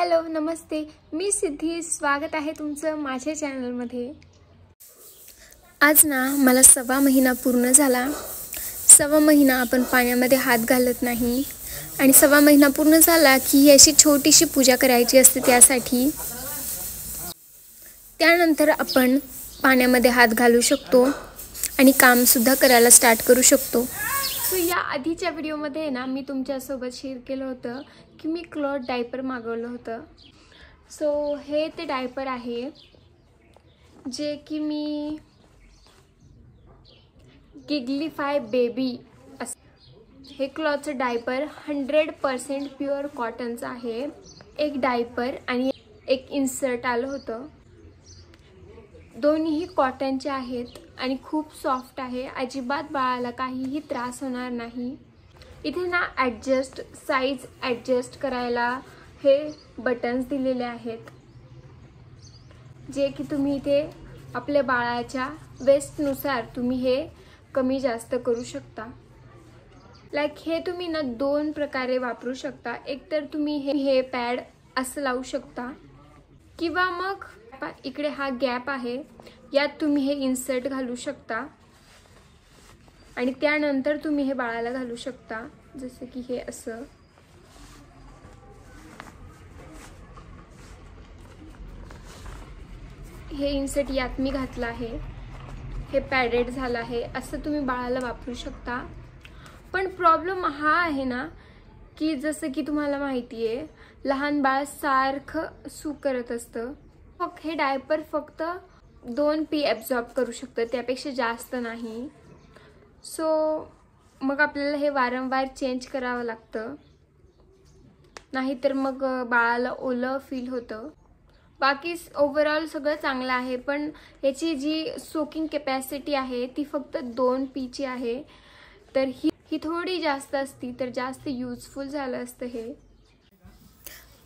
Hello नमस्ते, मी सिद्धी. स्वागत आहे तुमचं माझ्या चॅनलमध्ये. आज ना मला 1.25 महिना पूर्ण झाला. 1.25 महिना आपण पाण्यामध्ये हात घालत नाही आणि 1.25 महिना पूर्ण झाला की ही अशी छोटीशी पूजा करायची असते त्यासाठी. त्यानंतर आपण पाण्यामध्ये हात घालू शकतो आणि कामसुद्धा करायला स्टार्ट करू शकतो. सो या आधीच्या व्हिडिओमध्ये ना मी तुमच्यासोबत शेअर केलं होतं की मी क्लॉथ डायपर मागवलं होतं. सो हे ते डायपर आहे जे की मी गिग्लीफाय बेबी हे क्लॉथचं डायपर 100% प्युअर कॉटनचं आहे. एक डायपर आणि एक इन्सर्ट आलं होतं. दोन्हीही कॉटनचे आहेत आणि खूप सॉफ्ट आहे. अजिबात बाळाला काहीही त्रास होणार नाही. इथे ना साईज ॲडजस्ट करायला हे बटन्स दिलेले आहेत जे की तुम्ही इथे आपल्या बाळाच्या वेस्टनुसार तुम्ही हे कमी जास्त करू शकता. हे तुम्ही ना 2 प्रकारे वापरू शकता. एक तर तुम्ही हे पॅड असं लावू शकता किंवा मग इकडे हा गॅप आहे, यात तुम्ही हे इन्सर्ट घालू शकता आणि त्यानंतर तुम्ही हे बाळाला घालू शकता. जसं की हे असं. हे इन्सर्ट यात मी घातलं आहे. हे पॅडेड झालं आहे. असं तुम्ही बाळाला वापरू शकता. पण प्रॉब्लेम हा आहे ना की जसं की तुम्हाला माहिती आहे लहान बाळ सारखं सू करत असतं. हे डायपर फक्त 2 पी ॲब्झॉर्ब करू शकतं, त्यापेक्षा जास्त नाही. सो मग आपल्याला हे वारंवार चेंज करावं लागतं, नाहीतर मग बाळाला ओलं फील होतं. बाकी ओव्हरऑल सगळं चांगलं आहे, पण याची जी सोकिंग कॅपॅसिटी आहे ती फक्त 2 पीची आहे. तर ही थोडी जास्त असती तर जास्त युजफुल झालं असतं. हे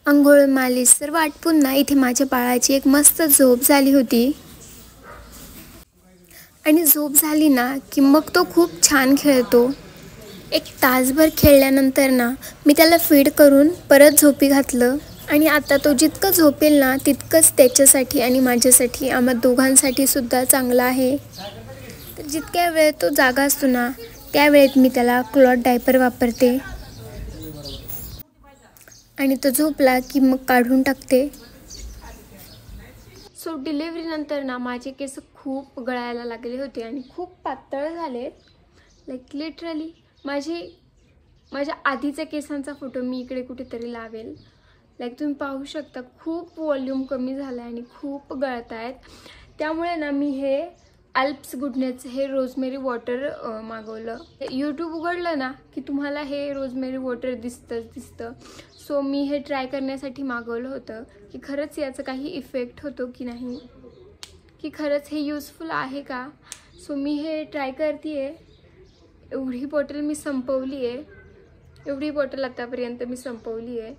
अंघोळ मालिश सर्व आटपून ना इथे माझ्या बाळाची एक मस्त झोप झाली होती. आणि झोप झाली ना की मग तो खूप छान खेळतो. 1 तासभर खेळल्यानंतर ना मी त्याला फीड करून परत झोपी घातलं आणि आता तो जितकं झोपेल ना तितकंच त्याच्यासाठी आणि माझ्यासाठी, आम्हा दोघांसाठी सुद्धा चांगलं आहे. तर जितक्या वेळ तो जागा असतो ना त्या वेळेत मी त्याला क्लॉथ डायपर वापरते आणि तो झोपला की मग काढून टाकते. सो डिलिव्हरीनंतर ना माझे केस खूप गळायला लागले होते आणि खूप पातळ झाले. लिटरली माझ्या आधीच्या केसांचा फोटो मी इकडे कुठेतरी लावेल. तुम्ही पाहू शकता खूप वॉल्यूम कमी झालं आहे आणि खूप गळत आहेत. त्यामुळे ना मी हे अल्प्स गुडनेसचं हे रोजमेरी वॉटर मागवलं. यूट्यूब उघडलं ना की तुम्हाला हे रोजमेरी वॉटर दिसतं. सो मी हे ट्राय करण्यासाठी मागवलं होतं की खरंच याचा काही इफेक्ट होतो की नाही, की खरंच हे युजफुल आहे का. सो मी हे ट्राय करते आहे. एवढी बॉटल मी संपवली आहे. एवढी बॉटल आतापर्यंत मी संपवली आहे.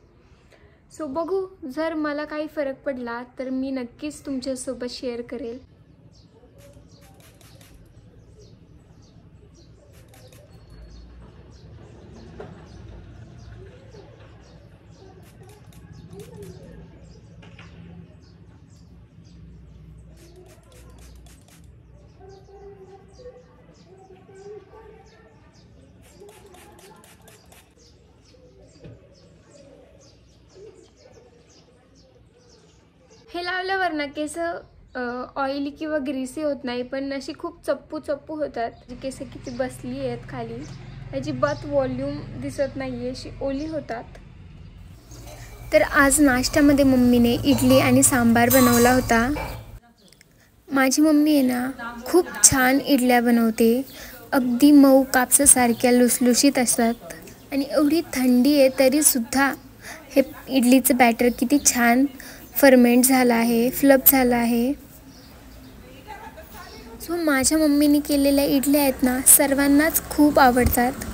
सो बघू, जर मला काही फरक पडला तर मी नक्कीच तुमच्यासोबत शेअर करेल. हे लावल्यावर ना केस ऑइली किंवा ग्रीसी होत नाही, पण अशी खूप चप्पू होतात. जी केस किती बसली आहेत खाली, अजिबात वॉल्यूम दिसत नाही आहे, अशी ओली होतात. तर आज नाश्त्यामध्ये मम्मीने इडली आणि सांबार बनवला होता. माझी मम्मी आहे ना खूप छान इडल्या बनवते. अगदी मऊ कापसासारख्या लुसलुशीत असतात आणि एवढी थंडी आहे तरीसुद्धा हे इडलीचं बॅटर किती छान फर्मेंट झालं आहे, फ्लप झालं आहे. सो माझ्या मम्मीने केलेल्या इडल्या आहेत ना सर्वांनाच खूप आवडतात.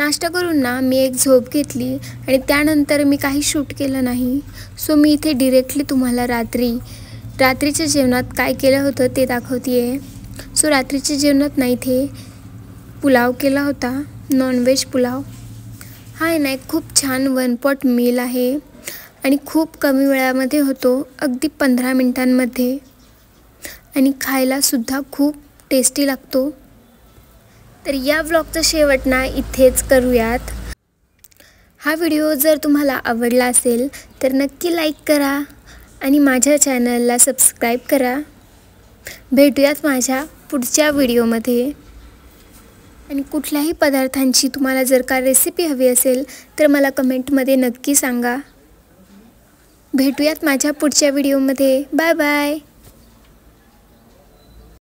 नाश्ता करून ना मी एक झोप घेतली आणि त्यानंतर मी काही शूट केलं नाही. सो मी इथे डिरेक्टली तुम्हाला रात्रीच्या जेवणात काय केलं होतं ते दाखवते आहे. सो रात्रीच्या जेवणात ना इथे पुलाव केला होता, नॉनव्हेज पुलाव. हा आहे ना एक खूप छान 1 पॉट मील आहे आणि खूप कमी वेळामध्ये होतो, अगदी 15 मिनिटांमध्ये, आणि खायलासुद्धा खूप टेस्टी लागतो. तर या व्लॉगचा शेवट ना इथेच करूयात. हा व्हिडिओ जर तुम्हाला आवडला असेल तर नक्की लाईक करा आणि माझ्या चॅनलला सबस्क्राईब करा. भेटूयात माझ्या पुढच्या व्हिडिओमध्ये. आणि कुठल्याही पदार्थांची तुम्हाला जर का रेसिपी हवी असेल तर मला कमेंटमध्ये नक्की सांगा. भेटूयात माझ्या पुढच्या व्हिडिओमध्ये. Bye bye.